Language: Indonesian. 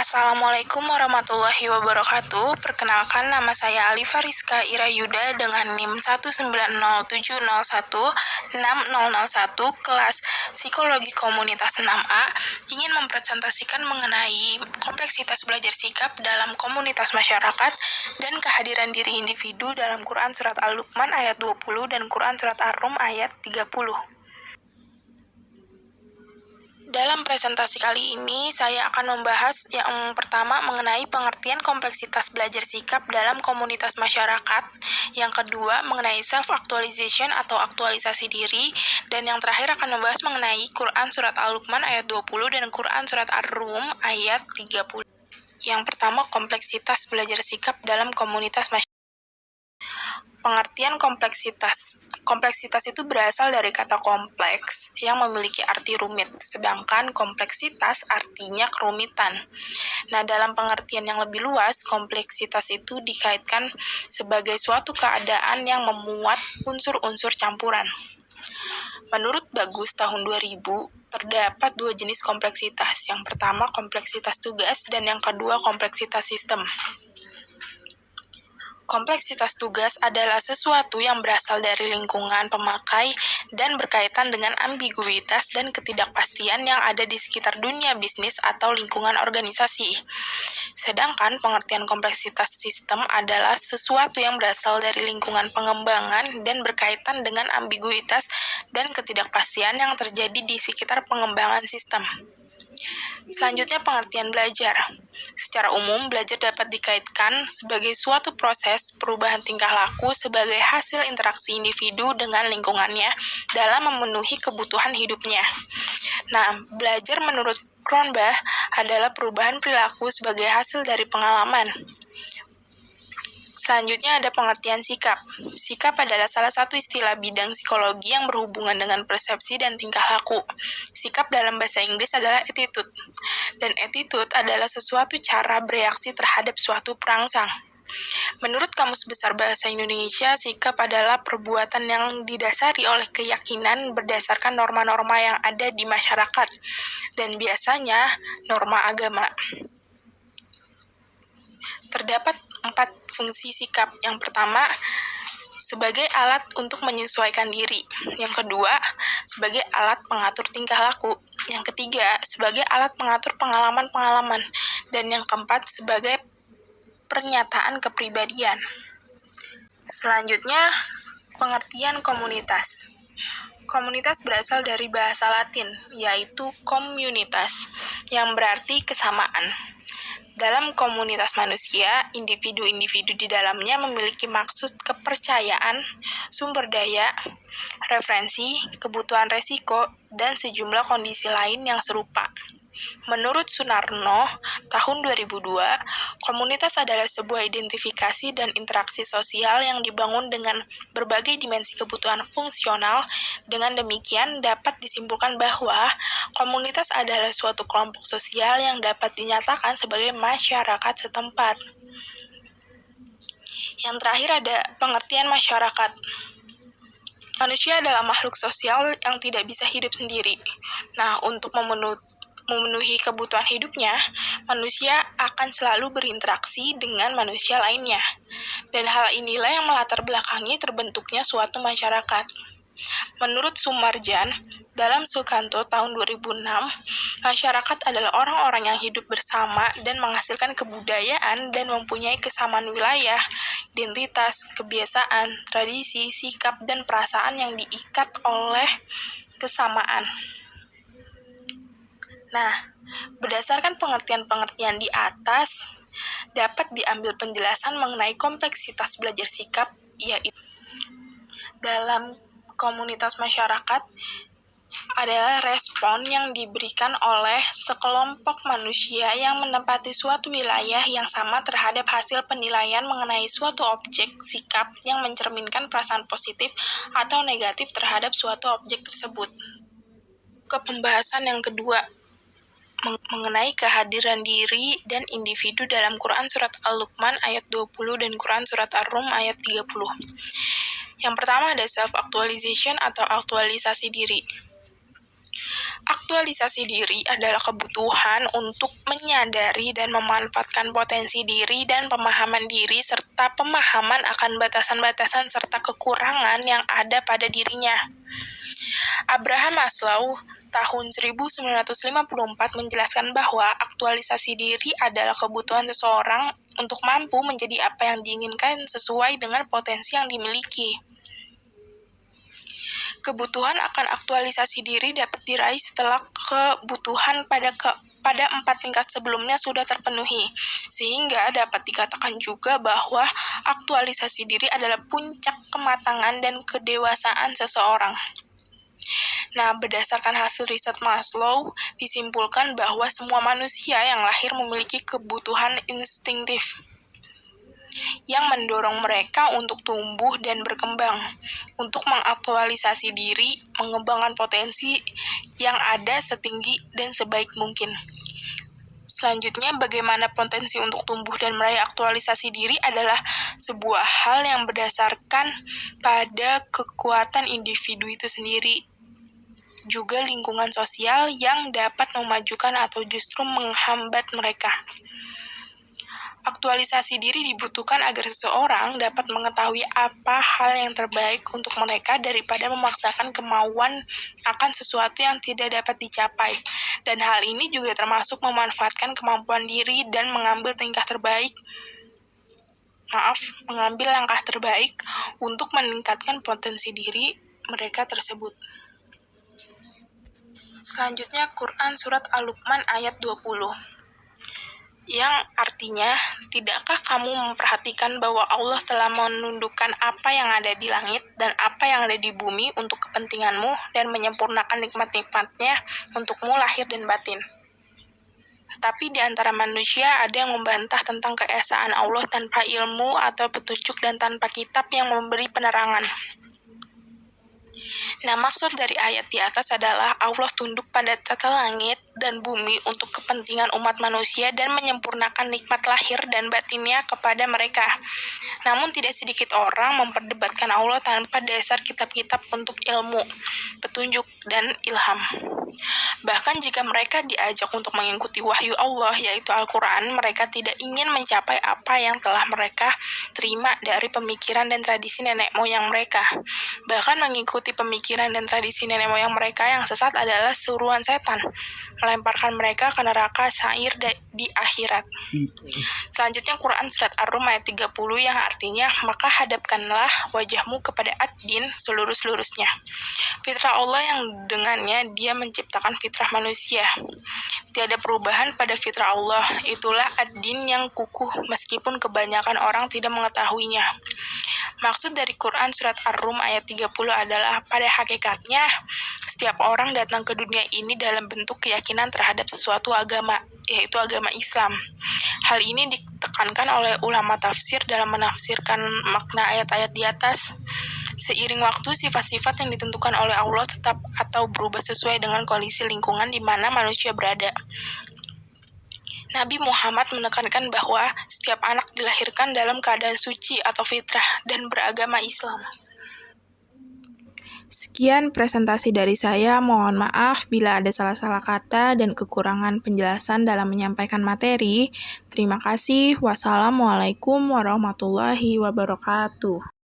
Assalamualaikum warahmatullahi wabarakatuh. Perkenalkan, nama saya Alifa Rizka Irayuda dengan NIM 19070160001 kelas Psikologi Komunitas 6A, ingin mempresentasikan mengenai kompleksitas belajar sikap dalam komunitas masyarakat dan kehadiran diri individu dalam Quran Surat Al-Luqman ayat 20 dan Quran Surat Ar-Rum ayat 30. Dalam presentasi kali ini, saya akan membahas yang pertama mengenai pengertian kompleksitas belajar sikap dalam komunitas masyarakat, yang kedua mengenai self-actualization atau aktualisasi diri, dan yang terakhir akan membahas mengenai Quran Surat Al-Luqman ayat 20 dan Quran Surat Ar-Rum ayat 30. Yang pertama, kompleksitas belajar sikap dalam komunitas masyarakat. Pengertian kompleksitas. Kompleksitas itu berasal dari kata kompleks yang memiliki arti rumit, sedangkan kompleksitas artinya kerumitan. Nah, dalam pengertian yang lebih luas, kompleksitas itu dikaitkan sebagai suatu keadaan yang memuat unsur-unsur campuran. Menurut Bagus tahun 2000, terdapat dua jenis kompleksitas. Yang pertama, kompleksitas tugas, dan yang kedua, kompleksitas sistem. Kompleksitas tugas adalah sesuatu yang berasal dari lingkungan pemakai dan berkaitan dengan ambiguitas dan ketidakpastian yang ada di sekitar dunia bisnis atau lingkungan organisasi. Sedangkan pengertian kompleksitas sistem adalah sesuatu yang berasal dari lingkungan pengembangan dan berkaitan dengan ambiguitas dan ketidakpastian yang terjadi di sekitar pengembangan sistem. Selanjutnya, pengertian belajar. Secara umum, belajar dapat dikaitkan sebagai suatu proses perubahan tingkah laku sebagai hasil interaksi individu dengan lingkungannya dalam memenuhi kebutuhan hidupnya. Nah, belajar menurut Cronbach adalah perubahan perilaku sebagai hasil dari pengalaman. Selanjutnya ada pengertian sikap. Sikap adalah salah satu istilah bidang psikologi yang berhubungan dengan persepsi dan tingkah laku. Sikap dalam bahasa Inggris adalah attitude. Dan attitude adalah sesuatu cara bereaksi terhadap suatu perangsang. Menurut Kamus Besar Bahasa Indonesia, sikap adalah perbuatan yang didasari oleh keyakinan berdasarkan norma-norma yang ada di masyarakat, dan biasanya norma agama. Terdapat 4 fungsi sikap. Yang pertama, sebagai alat untuk menyesuaikan diri. Yang kedua, sebagai alat pengatur tingkah laku. Yang ketiga, sebagai alat pengatur pengalaman-pengalaman. Dan yang keempat, sebagai pernyataan kepribadian. Selanjutnya, pengertian komunitas. Komunitas berasal dari bahasa Latin, yaitu communitas, yang berarti kesamaan. Dalam komunitas manusia, individu-individu di dalamnya memiliki maksud kepercayaan, sumber daya, referensi, kebutuhan resiko, dan sejumlah kondisi lain yang serupa. Menurut Sunarno, tahun 2002, komunitas adalah sebuah identifikasi dan interaksi sosial yang dibangun dengan berbagai dimensi kebutuhan fungsional. Dengan demikian, dapat disimpulkan bahwa komunitas adalah suatu kelompok sosial yang dapat dinyatakan sebagai masyarakat setempat. Yang terakhir ada pengertian masyarakat. Manusia adalah makhluk sosial yang tidak bisa hidup sendiri. Nah, untuk memenuhi kebutuhan hidupnya, manusia akan selalu berinteraksi dengan manusia lainnya. Dan hal inilah yang melatar belakangi terbentuknya suatu masyarakat. Menurut Sumarjan, dalam Sukanto tahun 2006, masyarakat adalah orang-orang yang hidup bersama dan menghasilkan kebudayaan dan mempunyai kesamaan wilayah, identitas, kebiasaan, tradisi, sikap, dan perasaan yang diikat oleh kesamaan. Nah, berdasarkan pengertian-pengertian di atas, dapat diambil penjelasan mengenai kompleksitas belajar sikap, yaitu dalam komunitas masyarakat adalah respon yang diberikan oleh sekelompok manusia yang menempati suatu wilayah yang sama terhadap hasil penilaian mengenai suatu objek sikap yang mencerminkan perasaan positif atau negatif terhadap suatu objek tersebut. Ke pembahasan yang kedua, mengenai kehadiran diri dan individu dalam Quran Surat Al-Luqman ayat 20 dan Quran Surat Ar-Rum ayat 30. Yang pertama ada self-actualization atau aktualisasi diri. Aktualisasi diri adalah kebutuhan untuk menyadari dan memanfaatkan potensi diri dan pemahaman diri serta pemahaman akan batasan-batasan serta kekurangan yang ada pada dirinya. Abraham Maslow tahun 1954 menjelaskan bahwa aktualisasi diri adalah kebutuhan seseorang untuk mampu menjadi apa yang diinginkan sesuai dengan potensi yang dimiliki. Kebutuhan akan aktualisasi diri dapat diraih setelah kebutuhan pada 4 tingkat sebelumnya sudah terpenuhi, sehingga dapat dikatakan juga bahwa aktualisasi diri adalah puncak kematangan dan kedewasaan seseorang. Nah, berdasarkan hasil riset Maslow, disimpulkan bahwa semua manusia yang lahir memiliki kebutuhan instinktif yang mendorong mereka untuk tumbuh dan berkembang, untuk mengaktualisasi diri, mengembangkan potensi yang ada setinggi dan sebaik mungkin. Selanjutnya, bagaimana potensi untuk tumbuh dan meraih aktualisasi diri adalah sebuah hal yang berdasarkan pada kekuatan individu itu sendiri, juga lingkungan sosial yang dapat memajukan atau justru menghambat mereka. Aktualisasi diri dibutuhkan agar seseorang dapat mengetahui apa hal yang terbaik untuk mereka daripada memaksakan kemauan akan sesuatu yang tidak dapat dicapai. Dan hal ini juga termasuk memanfaatkan kemampuan diri dan mengambil langkah terbaik untuk meningkatkan potensi diri mereka tersebut. Selanjutnya, Quran Surat Al-Luqman ayat 20. Yang artinya, tidakkah kamu memperhatikan bahwa Allah telah menundukkan apa yang ada di langit dan apa yang ada di bumi untuk kepentinganmu dan menyempurnakan nikmat-nikmatnya untukmu lahir dan batin. Tetapi di antara manusia ada yang membantah tentang keesaan Allah tanpa ilmu atau petunjuk dan tanpa kitab yang memberi penerangan. Nah, maksud dari ayat di atas adalah Allah tunduk pada tata langit dan bumi untuk kepentingan umat manusia dan menyempurnakan nikmat lahir dan batinnya kepada mereka. Namun tidak sedikit orang memperdebatkan Allah tanpa dasar kitab-kitab untuk ilmu, petunjuk, dan ilham. Bahkan jika mereka diajak untuk mengikuti wahyu Allah, yaitu Al-Quran, mereka tidak ingin mencapai apa yang telah mereka terima dari pemikiran dan tradisi nenek moyang mereka. Bahkan mengikuti pemikiran dan tradisi nenek moyang mereka yang sesat adalah suruhan setan, melemparkan mereka ke neraka sa'ir di akhirat. Selanjutnya Quran Surat Ar-Rum ayat 30 yang artinya, maka hadapkanlah wajahmu kepada ad-din seluruh-seluruhnya. Fitrah Allah yang dengannya dia menciptakan fitrah manusia. Tiada perubahan pada fitrah Allah. Itulah ad-din yang kukuh meskipun kebanyakan orang tidak mengetahuinya. Maksud dari Quran Surat Ar-Rum ayat 30 adalah pada hakikatnya setiap orang datang ke dunia ini dalam bentuk keyakinan terhadap sesuatu agama, yaitu agama Islam. Hal ini ditekankan oleh ulama tafsir dalam menafsirkan makna ayat-ayat di atas. Seiring waktu, sifat-sifat yang ditentukan oleh Allah tetap atau berubah sesuai dengan kondisi lingkungan di mana manusia berada. Nabi Muhammad menekankan bahwa setiap anak dilahirkan dalam keadaan suci atau fitrah dan beragama Islam. Sekian presentasi dari saya, mohon maaf bila ada salah-salah kata dan kekurangan penjelasan dalam menyampaikan materi. Terima kasih. Wassalamualaikum warahmatullahi wabarakatuh.